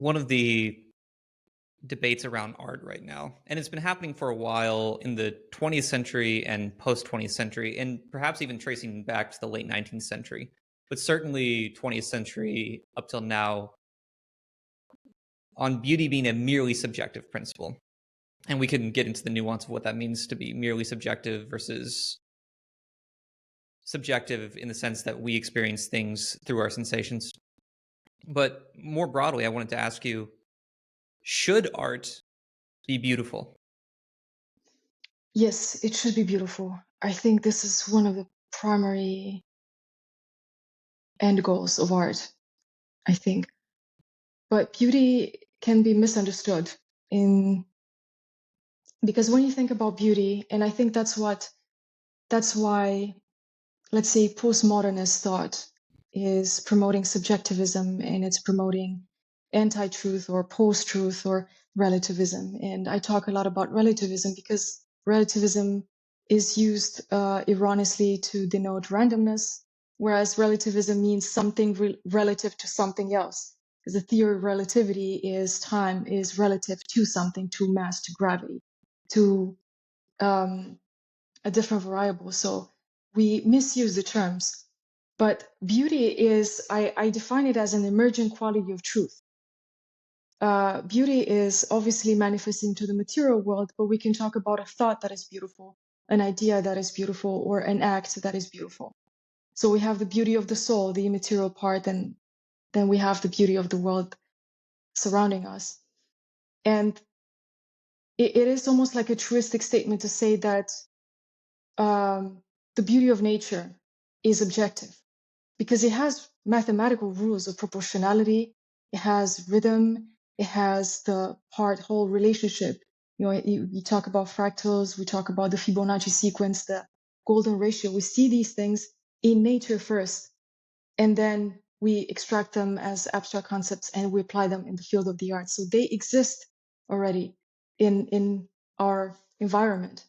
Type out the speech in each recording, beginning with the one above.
one of the debates around art right now, and it's been happening for a while in the 20th century and post 20th century, and perhaps even tracing back to the late 19th century, but certainly 20th century up till now, on beauty being a merely subjective principle. And we can get into the nuance of what that means to be merely subjective versus subjective in the sense that we experience things through our sensations. But more broadly, I wanted to ask you, should art be beautiful? Yes, it should be beautiful. I think this is one of the primary end goals of art, I think. But beauty can be misunderstood in because when you think about beauty, and I think that's why, let's say, postmodernist thought is promoting subjectivism and it's promoting anti-truth or post-truth or relativism. And I talk a lot about relativism because relativism is used erroneously to denote randomness, whereas relativism means something relative to something else. Because the theory of relativity is time is relative to something, to mass, to gravity, to a different variable. So we misuse the terms. But beauty is, I define it as an emergent quality of truth. Beauty is obviously manifesting to the material world, but we can talk about a thought that is beautiful, an idea that is beautiful, or an act that is beautiful. So we have the beauty of the soul, the immaterial part, and then we have the beauty of the world surrounding us. And it is almost like a truistic statement to say that the beauty of nature is objective because it has mathematical rules of proportionality, it has rhythm, it has the part-whole relationship. You know, you talk about fractals, we talk about the Fibonacci sequence, the golden ratio. We see these things in nature first, and then we extract them as abstract concepts and we apply them in the field of the arts. So they exist already in our environment.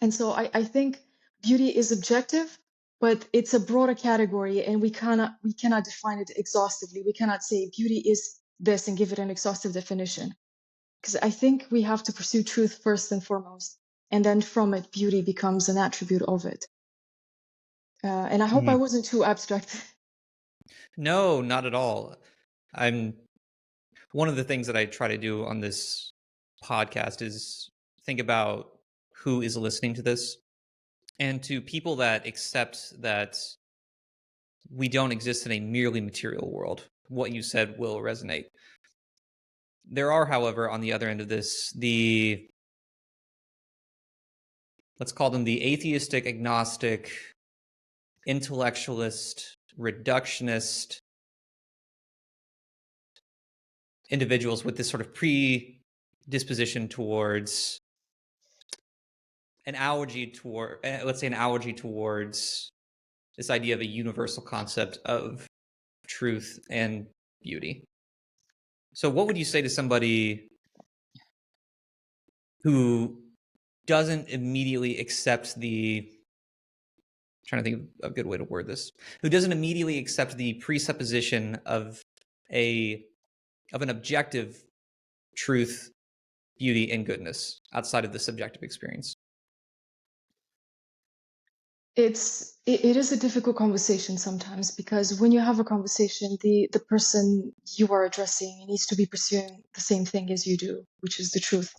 And so I think beauty is objective, but it's a broader category, and we cannot define it exhaustively. We cannot say beauty is this and give it an exhaustive definition, because I think we have to pursue truth first and foremost, and then from it, beauty becomes an attribute of it. And I hope I wasn't too abstract. No, not at all. I'm one of the things that I try to do on this podcast is think about who is listening to this, and to people that accept that we don't exist in a merely material world. What you said will resonate. There are, however, on the other end of this, let's call them the atheistic, agnostic, intellectualist, reductionist individuals with this sort of predisposition towards an allergy toward, let's say, an allergy towards this idea of a universal concept of truth and beauty. So what would you say to somebody who doesn't immediately accept trying to think of a good way to word this, who doesn't immediately accept the presupposition of an objective truth, beauty, and goodness outside of the subjective experience? It is a difficult conversation sometimes, because when you have a conversation, the person you are addressing needs to be pursuing the same thing as you do, which is the truth.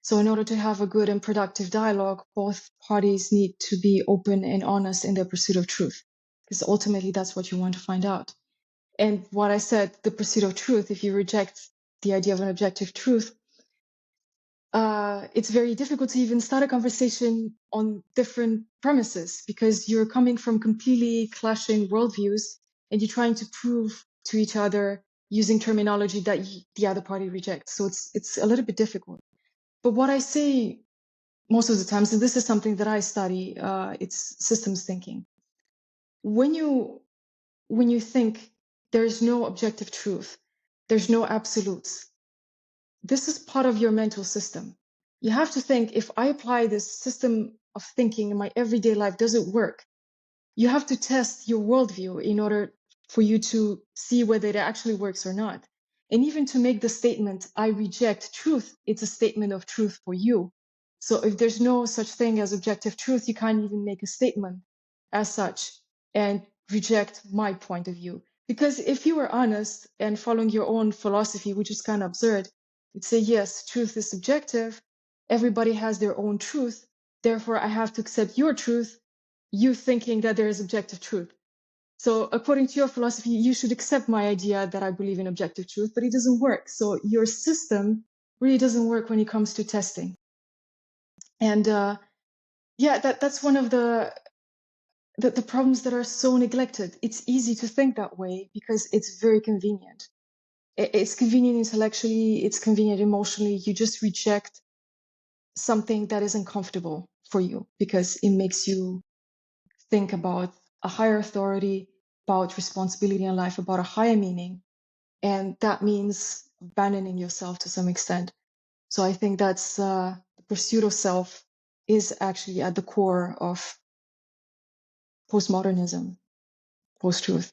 So in order to have a good and productive dialogue, both parties need to be open and honest in their pursuit of truth, because ultimately that's what you want to find out. And what I said, the pursuit of truth, if you reject the idea of an objective truth, it's very difficult to even start a conversation on different premises, because you're coming from completely clashing worldviews and you're trying to prove to each other using terminology that the other party rejects. So it's a little bit difficult. But what I say most of the times, and this is something that I study, it's systems thinking. When you think there's no objective truth, there's no absolutes, this is part of your mental system. You have to think, if I apply this system of thinking in my everyday life, does it work? You have to test your worldview in order for you to see whether it actually works or not. And even to make the statement, I reject truth, it's a statement of truth for you. So if there's no such thing as objective truth, you can't even make a statement as such and reject my point of view. Because if you were honest and following your own philosophy, which is kind of absurd, you'd say, yes, truth is subjective. Everybody has their own truth. Therefore, I have to accept your truth, you thinking that there is objective truth. So according to your philosophy, you should accept my idea that I believe in objective truth, but it doesn't work. So your system really doesn't work when it comes to testing. And yeah, that's one of the problems that are so neglected. It's easy to think that way because it's very convenient. It's convenient intellectually, it's convenient emotionally. You just reject something that is uncomfortable for you because it makes you think about a higher authority, about responsibility in life, about a higher meaning. And that means abandoning yourself to some extent. So I think that's the pursuit of self is actually at the core of postmodernism, post-truth.